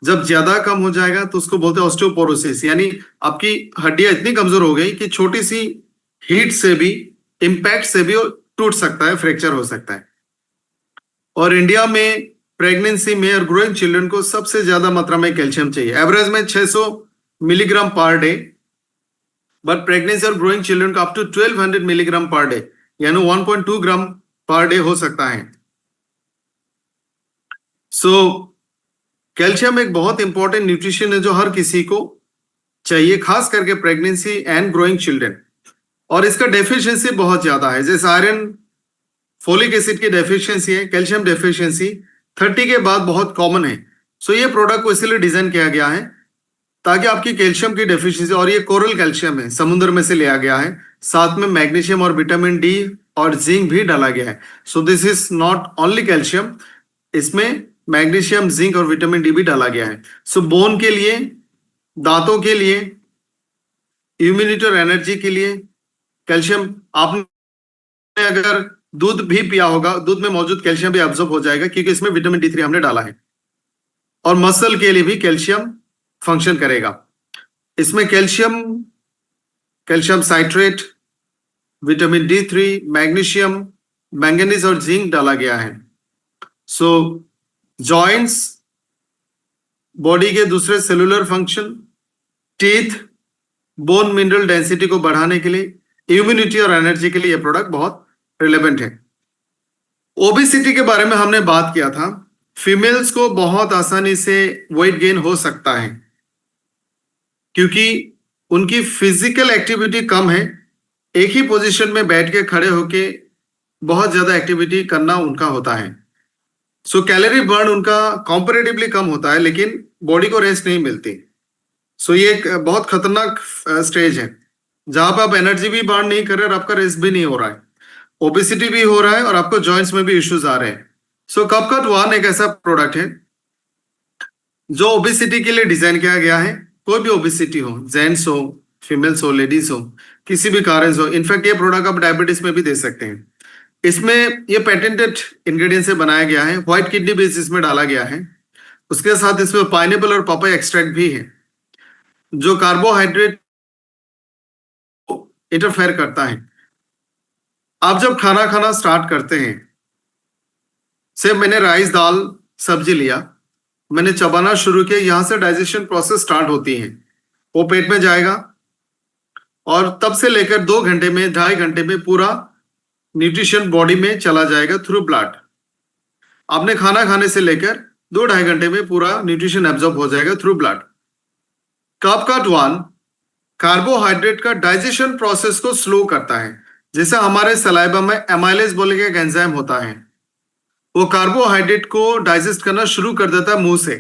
जब ज्यादा कम हो जाएगा तो उसको बोलते हैं ऑस्टियोपोरोसिस, यानी आपकी हड्डियां इतनी कमजोर हो गई कि छोटी सी हीट से भी, इंपैक्ट से भी टूट सकता है, फ्रैक्चर हो सकता है। और इंडिया में प्रेगनेंसी में और ग्रोइंग चिल्ड्रन को सबसे ज्यादा मात्रा में कैल्शियम चाहिए, एवरेज में 600 milligram per day, but pregnancy और ग्रोइंग चिल्ड्रन को up to 1200 milligram per day, यानी 1.2 ग्राम पर डे हो सकता है। सो कैल्शियम एक बहुत इंपॉर्टेंट न्यूट्रिशन है जो हर किसी को चाहिए, खास करके प्रेगनेंसी एंड ग्रोइंग चिल्ड्रन। और इसका डेफिशिएंसी बहुत ज्यादा है, जैसे आयरन, फोलिक एसिड की डेफिशिएंसी है, कैल्शियम डेफिशिएंसी 30 के बाद बहुत कॉमन है। सो ये प्रोडक्ट को इसलिए डिजाइन किया गया है ताकि आपकी कैल्शियम की डेफिशिएंसी, और ये कोरल कैल्शियम है, समुद्र में से लिया गया है, साथ में मैग्नीशियम और विटामिन डी और जिंक भी डाला गया है। सो this is not only calcium, इसमें मैग्नीशियम, जिंक और विटामिन डी भी डाला गया है। सो बोन के लिए, दांतों के लिए, इम्यूनिटी और एनर्जी के लिए कैल्शियम। आपने अगर दूध भी पिया होगा, दूध में मौजूद कैल्शियम भी एब्जॉर्ब हो जाएगा क्योंकि इसमें विटामिन D3 हमने डाला है। और मसल के लिए भी कैल्शियम फंक्शन करेगा। इसमें calcium citrate, vitamin D3, magnesium, manganese और जिंक डाला गया है। सो जॉइंट्स, बॉडी के दूसरे cellular function, teeth, bone mineral density को बढ़ाने के लिए, इम्यूनिटी और एनर्जी के लिए यह प्रोडक्ट बहुत रिलेवेंट है। ओबेसिटी के बारे में हमने बात किया था। फीमेल्स को बहुत आसानी से वेट गेन हो सकता है क्योंकि उनकी फिजिकल एक्टिविटी कम है। एक ही पोजीशन में बैठ के खड़े होके बहुत ज्यादा एक्टिविटी करना उनका होता है। सो कैलोरी बर्न उनका कंपैरेटिवली कम होता है, लेकिन बॉडी को रेस्ट नहीं मिलती। सो ये एक बहुत खतरनाक स्टेज है जहां पर आप एनर्जी भी बर्न नहीं कर रहे और आपका रेस्ट भी नहीं हो रहा है, ओबेसिटी भी हो रहा है और आपको जॉइंट्स में भी इश्यूज आ रहे हैं। सो कपकट वन एक ऐसा प्रोडक्ट है जो ओबेसिटी के लिए डिजाइन किया गया है। कोई भी ओबेसिटी हो, जेंट्स हो, फीमेल्स हो, लेडीज हो, किसी भी कारण हो। इनफैक्ट ये प्रोडक्ट आप डायबिटीज में भी दे सकते हैं। इसमें ये पेटेंटेड इंग्रेडिएंट से बनाया गया है। व्हाइट किडनी बेस इसमें डाला गया है। उसके साथ इसमें पाइनएप्पल और पपाया एक्सट्रैक्ट भी है जो कार्बोहाइड्रेट इंटरफेयर करता है। आप जब खाना खाना स्टार्ट करते हैं, से मैंने राइस, दाल, सब्जी लिया, मैंने चबाना शुरू किया, यहां से डाइजेशन प्रोसेस स्टार्ट होती है। वो पेट में जाएगा और तब से लेकर 2 घंटे में, 2.5 घंटे में पूरा न्यूट्रिशन बॉडी में चला जाएगा थ्रू ब्लड। आपने खाना खाने से लेकर 2-2.5 घंटे में पूरा न्यूट्रिशन एब्जॉर्ब हो जाएगा थ्रू ब्लड। कपकट वन कार्बोहाइड्रेट का डाइजेशन प्रोसेस को स्लो करता है। जैसे हमारे सलाइवा में एमाइलेज बोले का एक एंजाइम होता है, वो कार्बोहाइड्रेट को डाइजेस्ट करना शुरू कर देता है मुंह से।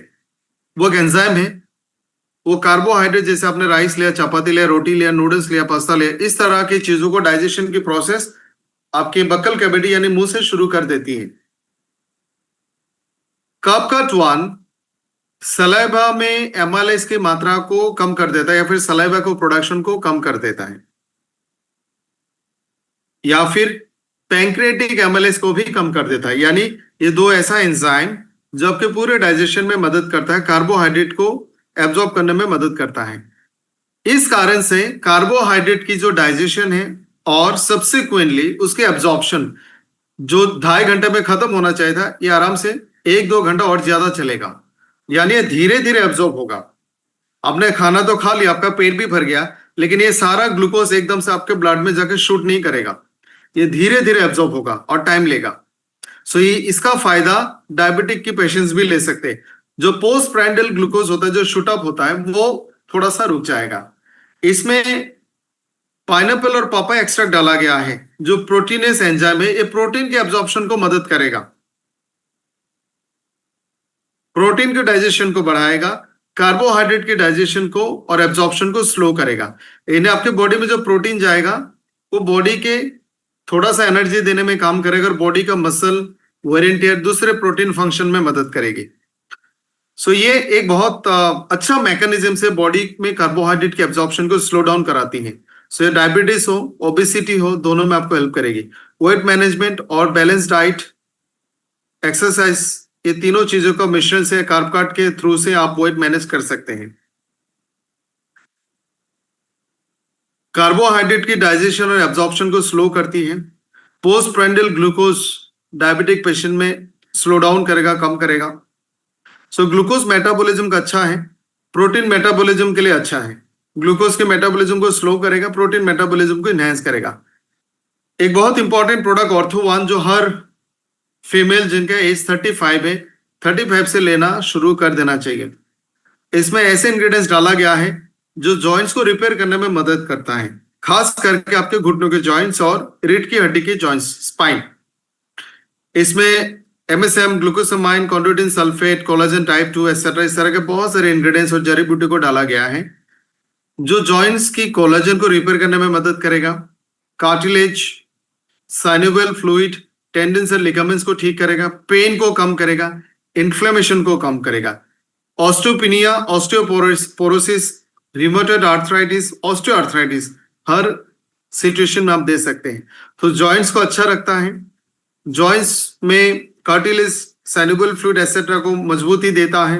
वो एक एंजाइम है। वो कार्बोहाइड्रेट, जैसे आपने राइस लिया, चपाती लिया, रोटी लिया, नूडल्स लिया, पास्ता लिया, इस तरह की चीजों को डाइजेशन की प्रोसेस आपके बक्कल कैविटी यानी मुंह से शुरू कर देती है। कपकट वन सलाइवा में एमाइलेज की मात्रा को कम कर देता है या फिर सलाइवा को प्रोडक्शन को कम कर देता है, या फिर पैंक्रियाटिक एमाइलेज को भी कम कर देता है। यानी ये दो ऐसा एंजाइम जो आपके पूरे डाइजेशन में मदद करता है, कार्बोहाइड्रेट को एब्जॉर्ब करने में मदद करता है। इस कारण से कार्बोहाइड्रेट की जो डाइजेशन है और सब्सिक्वेंटली उसके एब्जॉर्प्शन जो 2.5 घंटे में खत्म होना चाहिए था, ये आराम से 1-2 घंटा और ज्यादा चलेगा। यानी ये धीरे धीरे एब्जॉर्ब होगा। आपने खाना तो खा लिया, आपका पेट भी भर गया, लेकिन ये सारा ग्लूकोज एकदम से आपके ब्लड में जाकर शूट नहीं करेगा। ये धीरे धीरे एब्जॉर्ब होगा और टाइम लेगा। सो ये इसका फायदा डायबिटिक के पेशेंट्स भी ले सकते हैं। जो पोस्ट प्राइंडल ग्लूकोज होता है, जो शूट अप होता है, वो थोड़ा सा रुक जाएगा। इसमें पाइनएप्पल और पापाया एक्सट्रैक्ट डाला गया है जो प्रोटीनेस एंजाइम है। ये प्रोटीन के एब्जॉर्प्शन को मदद करेगा, प्रोटीन के डाइजेशन को बढ़ाएगा, कार्बोहाइड्रेट के डाइजेशन को और एब्जॉर्प्शन को स्लो करेगा। इन्हें आपके बॉडी में जो प्रोटीन जाएगा वो बॉडी के थोड़ा सा एनर्जी देने में काम करेगा और बॉडी का मसल, वेयर एंड टियर, दूसरे प्रोटीन फंक्शन में मदद करेगी। सो ये एक बहुत अच्छा मैकेनिज्म से बॉडी में कार्बोहाइड्रेट के एब्जॉर्प्शन को स्लो डाउन कराती है। सो ये डायबिटीज हो, ओबेसिटी हो, दोनों में आपको हेल्प करेगी। वेट मैनेजमेंट और बैलेंस डाइट, एक्सरसाइज, ये तीनों चीजों का मिश्रण से कार्बकार्ट के थ्रू से आप वेट मैनेज कर सकते हैं। कार्बोहाइड्रेट की डाइजेशन और एब्जॉर्प्शन को स्लो करती है। पोस्ट प्राइंडल ग्लूकोज डायबिटिक पेशेंट में स्लो डाउन करेगा, कम करेगा। सो ग्लूकोज मेटाबॉलिज्म का अच्छा है, प्रोटीन मेटाबॉलिज्म के लिए अच्छा है। ग्लूकोज के मेटाबॉलिज्म को स्लो करेगा, प्रोटीन मेटाबॉलिज्म को इनहेंस करेगा। एक बहुत इंपॉर्टेंट प्रोडक्ट ऑर्थो-1 जो हर फीमेल जिनका एज 35 है, 35 से लेना शुरू कर देना चाहिए। इसमें ऐसे इंग्रेडिएंट्स डाला गया है जो जॉइंट्स को रिपेयर करने में मदद करता है, खास करके आपके घुटनों के जॉइंट्स और रीढ़ की हड्डी के जॉइंट्स, स्पाइन। इसमें MSM, glucosamine, chondroitin sulphate, collagen type 2 etcetera, इस तरह के बहुत सारे इंग्रेडिएंट्स और जड़ी बूटी को डाला गया है जो जॉइंट्स की कोलाजन को रिपेयर करने में मदद करेगा, कार्टिलेज, साइनोवियल फ्लूइड, टेंडन्स और लिगामेंट्स को ठीक करेगा, पेन को कम करेगा, इन्फ्लेमेशन को कम करेगा। ऑस्टियोपिनिया, ऑस्टियोपोरोसिस, रिमोटॉइड आर्थराइटिस, ऑस्टियोआर्थराइटिस, हर सिचुएशन में आप दे सकते हैं। तो जॉइंट्स को अच्छा रखता है, जॉइंट्स में कार्टिलेज, साइनोवियल फ्लूइड एक्सेट्रा को मजबूती देता है।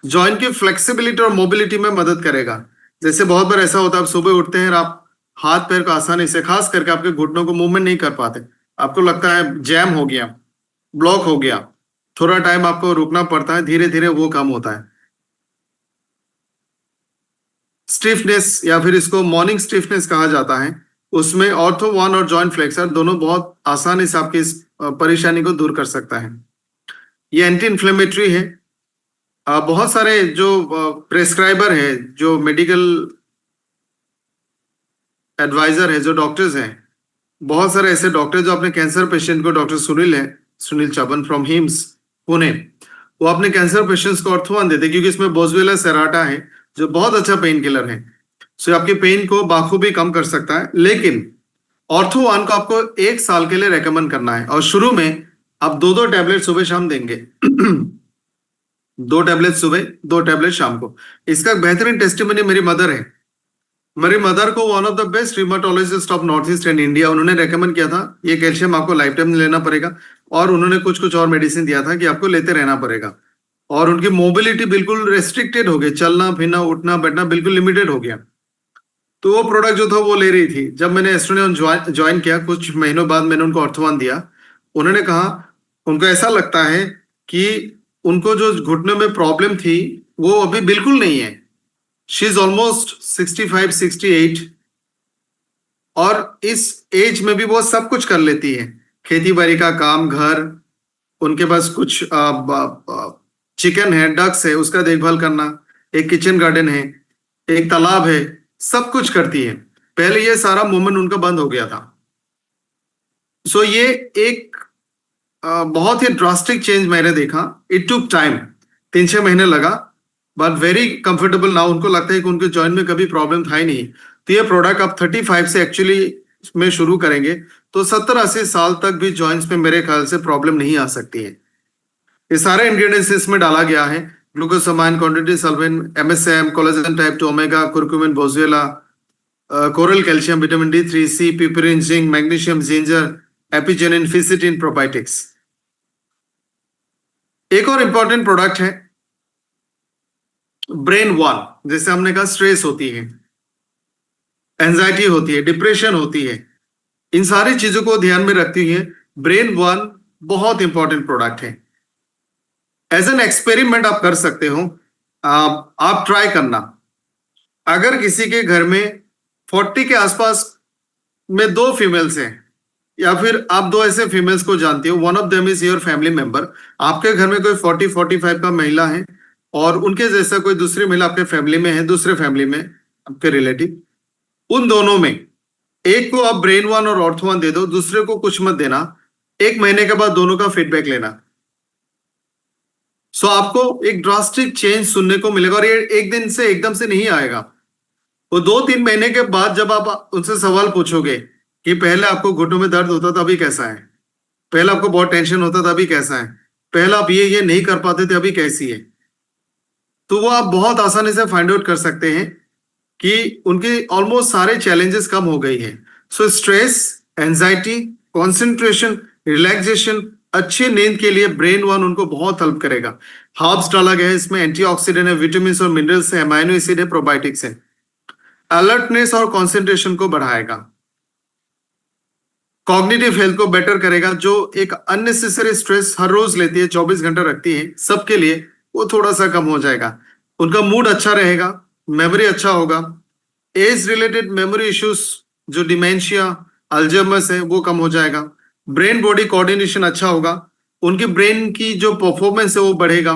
जॉइंट की फ्लेक्सिबिलिटी और मोबिलिटी में मदद करेगा। जैसे बहुत बार ऐसा होता है, आप सुबह उठते हैं और आप हाथ पैर को आसानी से, खास करके आपके घुटनों को मूवमेंट नहीं कर पाते, आपको लगता है जैम हो गया, ब्लॉक हो गया, थोड़ा टाइम आपको रुकना पड़ता है, धीरे धीरे वो कम होता है। स्टिफनेस या फिर इसको मॉर्निंग स्टिफनेस कहा जाता है, उसमें ऑर्थो वन और जॉइंट फ्लेक्सर दोनों बहुत आसानी से आपकी इस परेशानी को दूर कर सकता है। ये एंटी इन्फ्लेमेटरी है। बहुत सारे जो प्रेस्क्राइबर है, जो मेडिकल एडवाइजर है, जो डॉक्टर्स हैं, बहुत सारे ऐसे डॉक्टर जो अपने कैंसर पेशेंट को, डॉक्टर सुनील है, सुनील चबन फ्रॉम हिम्स पुणे, वो अपने कैंसर पेशेंट्स को ऑर्थोवन देते हैं, क्योंकि इसमें बोजवेला सेराटा है जो बहुत अच्छा पेन किलर है। सो आपके पेन को बाखूबी कम कर सकता है। लेकिन ऑर्थोवन को आपको 1 साल के लिए रेकमेंड करना है, और शुरू में आप 2-2 टैबलेट सुबह शाम देंगे। 2 टैबलेट सुबह, 2 टैबलेट शाम को। इसका बेहतरीन टेस्टिमनी मेरी मदर है। मेरी मदर को one of the best rheumatologist of north east and India, उन्होंने रेकमेंड किया था ये कैल्शियम आपको लाइफ टाइम लेना पड़ेगा, और उन्होंने कुछ कुछ और मेडिसिन दिया था कि आपको लेते रहना पड़ेगा। और उनकी मोबिलिटी बिल्कुल रेस्ट्रिक्टेड हो गई, चलना फिरना उठना बैठना बिल्कुल लिमिटेड हो गया। तो वो प्रोडक्ट जो था वो ले रही थी। जब मैंने एस्ट्रोनियन ज्वाइन किया, कुछ महीनों बाद मैंने उनको ऑर्थोवन दिया। उन्होंने कहा उनको ऐसा लगता है कि उनको जो घुटने में प्रॉब्लम थी वो अभी बिल्कुल नहीं है। शी इज ऑलमोस्ट 65-68, और इस एज में भी वो सब कुछ कर लेती है, खेती बाड़ी का काम, घर, उनके पास कुछ चिकन है, डक्स है, उसका देखभाल करना, एक किचन गार्डन है, एक तालाब है, सब कुछ करती है। पहले ये सारा मूवमेंट उनका बंद हो गया था। सो ये एक बहुत ही ड्रास्टिक चेंज मैंने देखा। इट टुक टाइम, 3-6 महीने लगा, बट वेरी कंफर्टेबल नाउ। उनको लगता है कि उनके जॉइंट में कभी प्रॉब्लम था ही नहीं। तो ये प्रोडक्ट आप 35 से एक्चुअली में शुरू करेंगे तो 70-80 साल तक भी जॉइंट्स में मेरे ख्याल से प्रॉब्लम नहीं आ सकती है। ये सारे इंग्रेडिएंट्स इसमें डाला गया है: ग्लूकोसामाइन, क्वांटिटी सल्फेन, MSM, collagen type 2, omega, curcumin, बोजुएला, coral calcium, vitamin D3, C, piperine, zinc, magnesium, ginger, apigenin, fisetin, probiotics. एक और इंपॉर्टेंट प्रोडक्ट है ब्रेन वन। जैसे हमने कहा, स्ट्रेस होती है, एंजाइटी होती है, डिप्रेशन होती है, इन सारी चीजों को ध्यान में रखती हुए ब्रेन वन बहुत इंपॉर्टेंट प्रोडक्ट है। एज एन एक्सपेरिमेंट आप कर सकते हो, आप ट्राई करना। अगर किसी के घर में 40 के आसपास में 2 फीमेल्स हैं, या फिर आप 2 ऐसे फीमेल्स को जानते हो, one of them is your family member, आपके घर में कोई 40-45 का महिला है, और उनके जैसा कोई दूसरी महिला आपके फैमिली में है, दूसरे फैमिली में आपके रिलेटिव, उन दोनों में एक को आप ब्रेन वन और ऑर्थो वन दे दो, दूसरे को कुछ मत देना। 1 महीने के बाद दोनों का फीडबैक लेना। सो आपको एक ड्रास्टिक चेंज सुनने को मिलेगा, और ये एक दिन से एकदम से नहीं आएगा। वो 2-3 महीने के बाद जब आप उनसे सवाल पूछोगे कि पहले आपको घुटनों में दर्द होता था, अभी कैसा है, पहले आपको बहुत टेंशन होता था, अभी कैसा है, पहले आप ये नहीं कर पाते थे, अभी कैसी है, तो वो आप बहुत आसानी से फाइंड आउट कर सकते हैं कि उनके ऑलमोस्ट सारे चैलेंजेस कम हो गई है। So stress, anxiety, concentration, relaxation, अच्छी नींद के लिए ब्रेन वन उनको बहुत हेल्प करेगा। हर्ब्स डाला गया है इसमें, एंटीऑक्सीडेंट है, विटामिन और मिनरल्स है, अमाइनो एसिड है, प्रोबायोटिक्स है। अलर्टनेस और कंसंट्रेशन को बढ़ाएगा, कॉग्निटिव हेल्थ को बेटर करेगा। जो एक अननेसेसरी स्ट्रेस हर रोज लेती है, 24 घंटा रखती है सबके लिए, वो थोड़ा सा कम हो जाएगा। उनका मूड अच्छा रहेगा, मेमोरी अच्छा होगा, एज रिलेटेड मेमोरी इश्यूज, जो डिमेंशिया, अल्जाइमर्स है, वो कम हो जाएगा। ब्रेन बॉडी कोऑर्डिनेशन अच्छा होगा, उनके ब्रेन की जो परफॉर्मेंस है वो बढ़ेगा।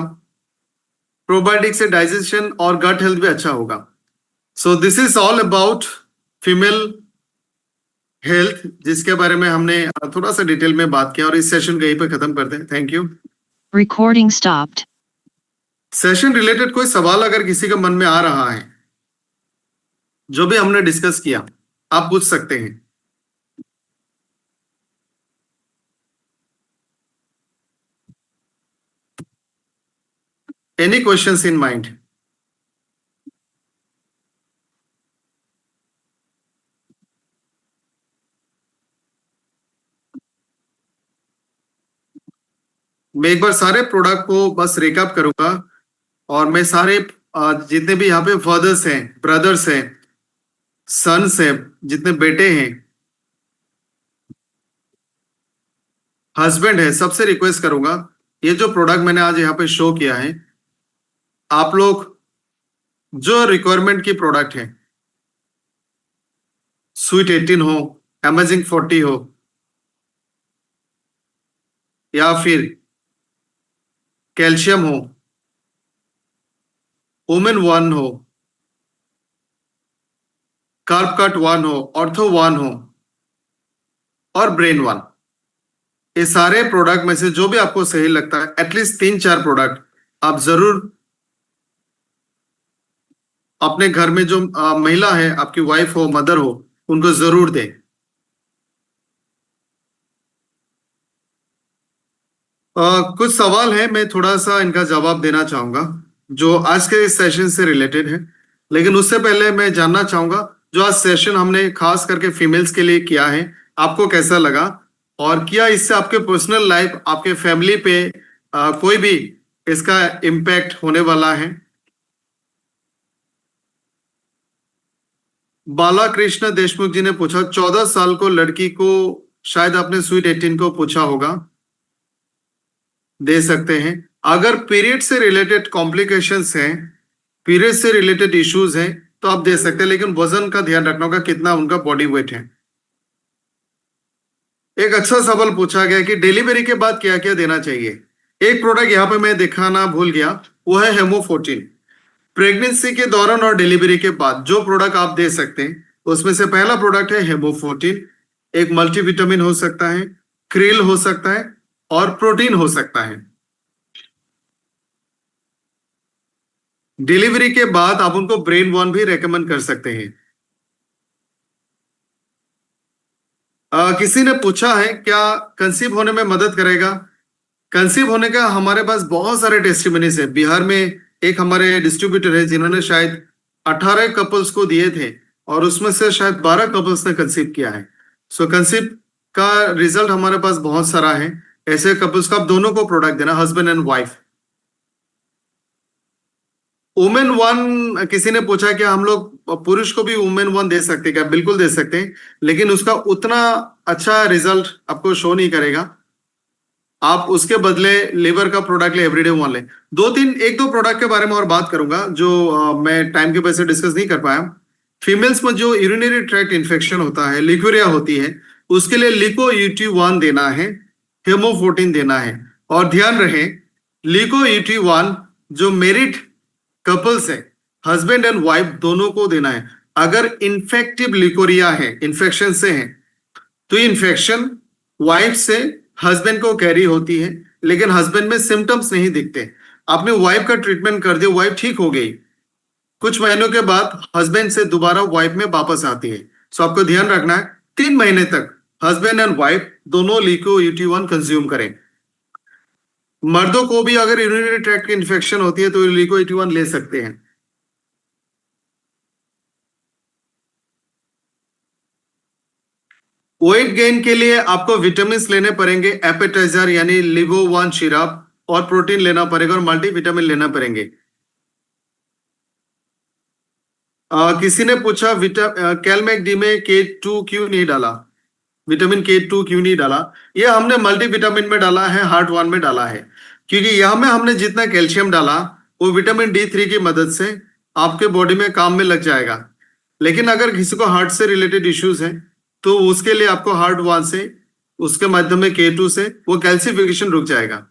प्रोबायोटिक से डाइजेशन और गट हेल्थ भी अच्छा होगा। सो this is all about female health, जिसके बारे में हमने थोड़ा सा डिटेल में बात किया, और इस सेशन को यहीं पे खत्म करते हैं। Thank you. Recording stopped. Session related कोई सवाल अगर किसी के मन में आ रहा है, जो भी हमने डिस्कस किया, आप पूछ सकते हैं। Any questions in mind? मैं एक बार सारे प्रोडक्ट को बस रिकैप करूंगा, और मैं सारे जितने भी यहाँ पे फादर्स हैं, ब्रदर्स हैं, सन्स हैं, जितने बेटे हैं, हस्बैंड है, सबसे रिक्वेस्ट करूंगा, ये जो प्रोडक्ट मैंने आज यहाँ पे शो किया है, आप लोग जो रिक्वायरमेंट की प्रोडक्ट है, स्वीट 18 हो, अमेजिंग 40 हो, या फिर कैल्शियम हो, वुमेन 1 हो, कार्ब कट 1 हो, ऑर्थो 1 हो, और ब्रेन 1, ये सारे प्रोडक्ट में से जो भी आपको सही लगता है, एटलीस्ट 3-4 प्रोडक्ट आप जरूर अपने घर में जो महिला है, आपकी वाइफ हो, मदर हो, उनको जरूर दें। कुछ सवाल है, मैं थोड़ा सा इनका जवाब देना चाहूंगा जो आज के इस सेशन से रिलेटेड है, लेकिन उससे पहले मैं जानना चाहूंगा जो आज सेशन हमने खास करके फीमेल्स के लिए किया है, आपको कैसा लगा, और क्या इससे आपके पर्सनल लाइफ, आपके फैमिली पे कोई भी इसका इम्पैक्ट होने वाला है। बाला कृष्ण देशमुख जी ने पूछा, 14 साल को लड़की को, शायद आपने स्वीट 18 को पूछा होगा, दे सकते हैं। अगर पीरियड से रिलेटेड कॉम्प्लिकेशंस हैं, पीरियड से रिलेटेड इश्यूज हैं, तो आप दे सकते हैं, लेकिन वजन का ध्यान रखना होगा, कितना उनका बॉडी वेट है। एक अच्छा सवाल पूछा गया कि डिलीवरी के बाद क्या क्या देना चाहिए। एक प्रोडक्ट यहाँ पे मैं दिखाना भूल गया, वो है हेमो14। प्रेगनेंसी के दौरान और डिलीवरी के बाद जो प्रोडक्ट आप दे सकते हैं, उसमें से पहला प्रोडक्ट है हेमो14। एक मल्टीविटामिन हो सकता है, क्रिल हो सकता है, और प्रोटीन हो सकता है। डिलीवरी के बाद आप उनको ब्रेन 1 भी रेकमेंड कर सकते हैं। किसी ने पूछा है क्या कंसीव होने में मदद करेगा। कंसीव होने का हमारे पास बहुत सारे टेस्टिमनीज है। बिहार में एक हमारे डिस्ट्रीब्यूटर है जिन्होंने शायद 18 कपल्स को दिए थे, और उसमें से शायद 12 कपल्स ने कंसीव किया है। सो कंसीव का रिजल्ट हमारे पास बहुत सारा है। ऐसे कपल्स को आप दोनों को प्रोडक्ट देना, हस्बैंड एंड वाइफ। वुमेन 1 किसी ने पूछा कि हम लोग पुरुष को भी वुमेन 1 दे सकते हैं क्या। बिल्कुल दे सकते हैं, लेकिन उसका उतना अच्छा रिजल्ट आपको शो नहीं करेगा। आप उसके बदले लिवर का प्रोडक्ट ले, एवरीडे 1 ले। एक दो प्रोडक्ट के बारे में और बात करूंगा जो मैं टाइम के वजह से डिस्कस नहीं कर पाया। फीमेल्स में जो यूरिनरी ट्रैक्ट इन्फेक्शन होता है, लिक्यूरिया होती है, उसके लिए लिको UT1 देना है, हेमो14 देना है। और ध्यान रहे, लिको UT1 जो मेरिड कपल्स है, हस्बैंड एंड वाइफ दोनों को देना है। अगर इन्फेक्टिव लिकोरिया है, इन्फेक्शन से है, तो इन्फेक्शन वाइफ से हस्बैंड को कैरी होती है, लेकिन हस्बैंड में सिम्टम्स नहीं दिखते। आपने वाइफ का ट्रीटमेंट कर दिया, वाइफ ठीक हो गई, कुछ महीनों के बाद हस्बैंड से दोबारा वाइफ में वापस आती है। सो आपको ध्यान रखना है, 3 महीने तक हस्बैंड एंड वाइफ दोनों लिको UT1 कंज्यूम करें। मर्दों को भी अगर यूरिनरी ट्रैक्ट की इन्फेक्शन होती है तो लिको UT1 ले सकते हैं। वेट गेन के लिए आपको विटामिन लेने पड़ेंगे, एपेटाइजर यानी लिवो1 सिरप, और प्रोटीन लेना पड़ेगा, और मल्टीविटामिन लेना पड़ेंगे। किसी ने पूछा कैलमेक डी में K2 क्यों नहीं डाला, विटामिन K2 क्यों नहीं डाला। ये हमने मल्टीविटामिन में डाला है, हार्ट 1 में डाला है, क्योंकि यहां में हमने जितना कैल्शियम डाला वो विटामिन D3 की मदद से आपके बॉडी में काम में लग जाएगा। लेकिन अगर किसी को हार्ट से रिलेटेड इश्यूज हैं, तो उसके लिए आपको हार्ट 1 से, उसके माध्यम में K2 से वो कैल्सिफिकेशन रुक जाएगा।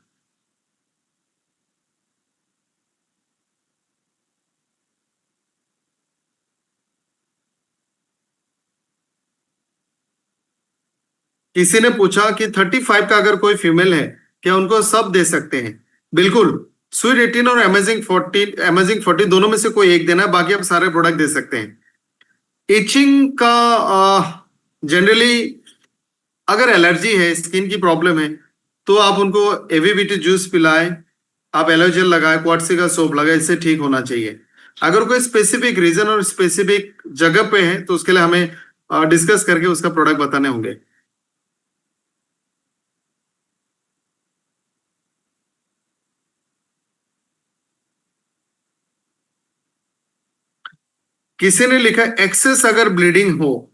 किसी ने पूछा कि 35 का अगर कोई फीमेल है, क्या उनको सब दे सकते हैं। बिल्कुल, स्वीट 18 और अमेजिंग 40 दोनों में से कोई एक देना है, बाकी आप सारे प्रोडक्ट दे सकते हैं। इचिंग का जनरली अगर एलर्जी है, स्किन की प्रॉब्लम है, तो आप उनको एवीबीटी जूस पिलाएं, आप एलोजेल लगाए, क्वार्ट्ज का सोप लगाए, इससे ठीक होना चाहिए। अगर कोई स्पेसिफिक रीजन और स्पेसिफिक जगह पे है तो उसके लिए हमें डिस्कस करके उसका प्रोडक्ट बताने होंगे। किसी ने लिखा एक्सेस अगर ब्लीडिंग हो,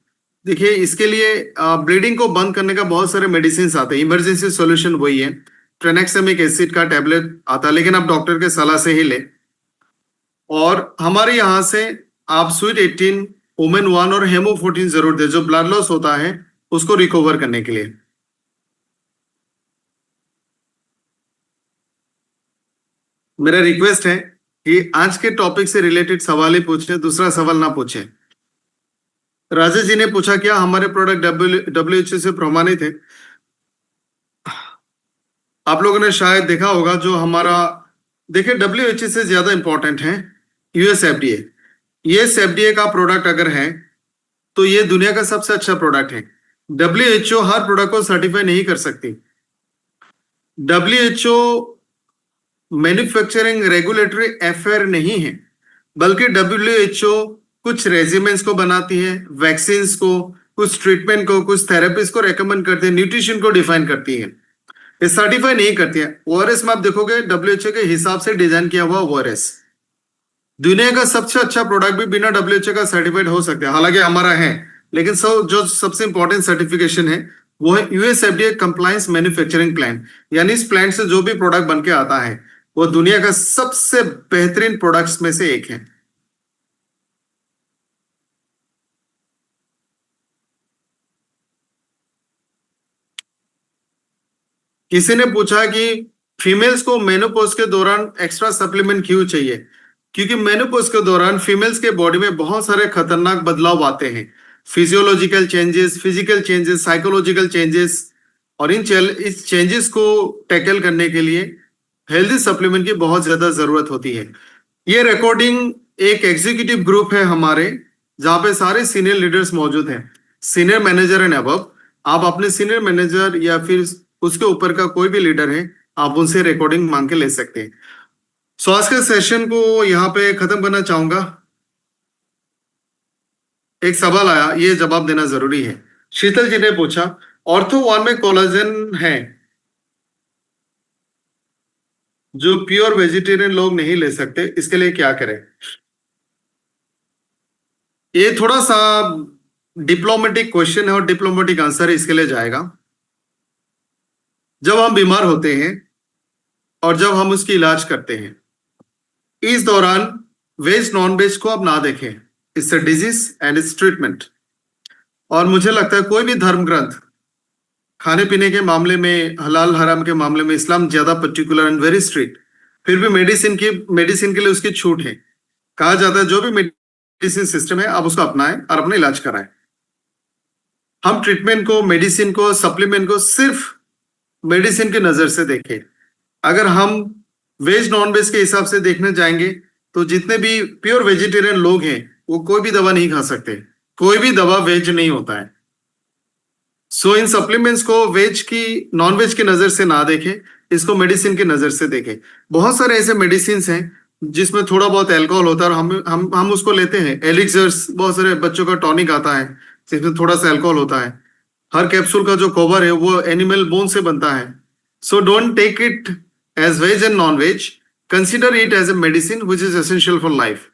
देखिए इसके लिए ब्लीडिंग को बंद करने का बहुत सारे मेडिसिन आते हैं। इमरजेंसी सॉल्यूशन वही है, ट्रेनेक्सामिक एसिड का टैबलेट आता है, लेकिन आप डॉक्टर के सलाह से ही ले। और हमारे यहाँ से आप स्वीट 18, ओमेन 1 और हेमो 14 जरूर दे, जो ब्लड लॉस होता है उसको रिकवर करने के लिए। मेरा रिक्वेस्ट है कि आज के टॉपिक से रिलेटेड सवाल ही पूछे, दूसरा सवाल ना पूछे। राजेश जी ने पूछा क्या हमारे प्रोडक्ट WHO से प्रमाणित है? आप लोगों ने शायद देखा होगा, जो हमारा, देखिए WHO से ज्यादा इंपॉर्टेंट है US FDA। US FDA का प्रोडक्ट अगर है तो ये दुनिया का सबसे अच्छा प्रोडक्ट है। WHO हर प्रोडक्ट को सर्टिफाई नहीं कर सकती। WHO मैन्युफैक्चरिंग रेगुलेटरी अफेयर नहीं है, बल्कि WHO कुछ रेजिमेंट्स को बनाती है, वैक्सीन को, कुछ ट्रीटमेंट को, कुछ थेरेपीज को रेकमेंड करती है, न्यूट्रिशन को डिफाइन करती है, ये सर्टिफाई नहीं करती है। ORS में आप देखोगे WHO के हिसाब से डिजाइन किया हुआ ORS। दुनिया का सबसे अच्छा प्रोडक्ट भी बिना WHO का सर्टिफाइड हो सकता है, हालांकि हमारा है, लेकिन जो सबसे इंपॉर्टेंट सर्टिफिकेशन है वो है US FDA compliance manufacturing plan. यानी इस प्लान से जो भी प्रोडक्ट बन के आता है वो दुनिया का सबसे बेहतरीन प्रोडक्ट्स में से एक है। किसी ने पूछा कि फीमेल्स को मेनोपॉज के दौरान एक्स्ट्रा सप्लीमेंट क्यों चाहिए? क्योंकि मेनोपॉज के दौरान फीमेल्स के बॉडी में बहुत सारे खतरनाक बदलाव आते हैं, physiological changes, physical changes, psychological changes, और इस चेंजेस को टैकल करने के लिए हेल्दी सप्लीमेंट की बहुत ज्यादा जरूरत होती है। ये रिकॉर्डिंग एक एग्जीक्यूटिव ग्रुप है हमारे, जहां पे सारे सीनियर लीडर्स मौजूद हैं, सीनियर मैनेजर एंड अबव। आप अपने सीनियर मैनेजर या फिर उसके ऊपर का कोई भी लीडर है, आप उनसे रिकॉर्डिंग मांग के ले सकते हैं। सो आज के सेशन को यहाँ पे खत्म करना चाहूंगा। एक सवाल आया, ये जवाब देना जरूरी है। शीतल जी ने पूछा, ऑर्थो 1 में कोलाजन है जो प्योर वेजिटेरियन लोग नहीं ले सकते, इसके लिए क्या करें? ये थोड़ा सा डिप्लोमेटिक क्वेश्चन है और डिप्लोमेटिक आंसर इसके लिए जाएगा। जब हम बीमार होते हैं और जब हम उसकी इलाज करते हैं, इस दौरान वेज नॉन वेज को आप ना देखें, it's a disease and it's treatment. और मुझे लगता है कोई भी धर्म ग्रंथ खाने पीने के मामले में, हलाल हराम के मामले में इस्लाम ज्यादा पर्टिकुलर एंड वेरी स्ट्रिक्ट, फिर भी मेडिसिन के लिए उसकी छूट है। कहा जाता है जो भी मेडिसिन सिस्टम है आप उसको अपनाएं और अपना इलाज कराएं। हम ट्रीटमेंट को, मेडिसिन को, सप्लीमेंट को सिर्फ मेडिसिन की नजर से देखें। अगर हम वेज नॉन वेज के हिसाब से देखने जाएंगे तो जितने भी प्योर वेजिटेरियन लोग हैं वो कोई भी दवा नहीं खा सकते, कोई भी दवा वेज नहीं होता है। सो इन सप्लीमेंट्स को वेज की, नॉन वेज की नजर से ना देखें, इसको मेडिसिन की नजर से देखें। बहुत सारे ऐसे मेडिसिन हैं जिसमें थोड़ा बहुत अल्कोहल होता है और हम उसको लेते हैं। एलिक्सर्स, बहुत सारे बच्चों का टॉनिक आता है जिसमें थोड़ा सा अल्कोहल होता है। हर कैप्सूल का जो कवर है वो एनिमल बोन से बनता है। So don't take it as veg and non veg, consider it as a medicine which is essential for life.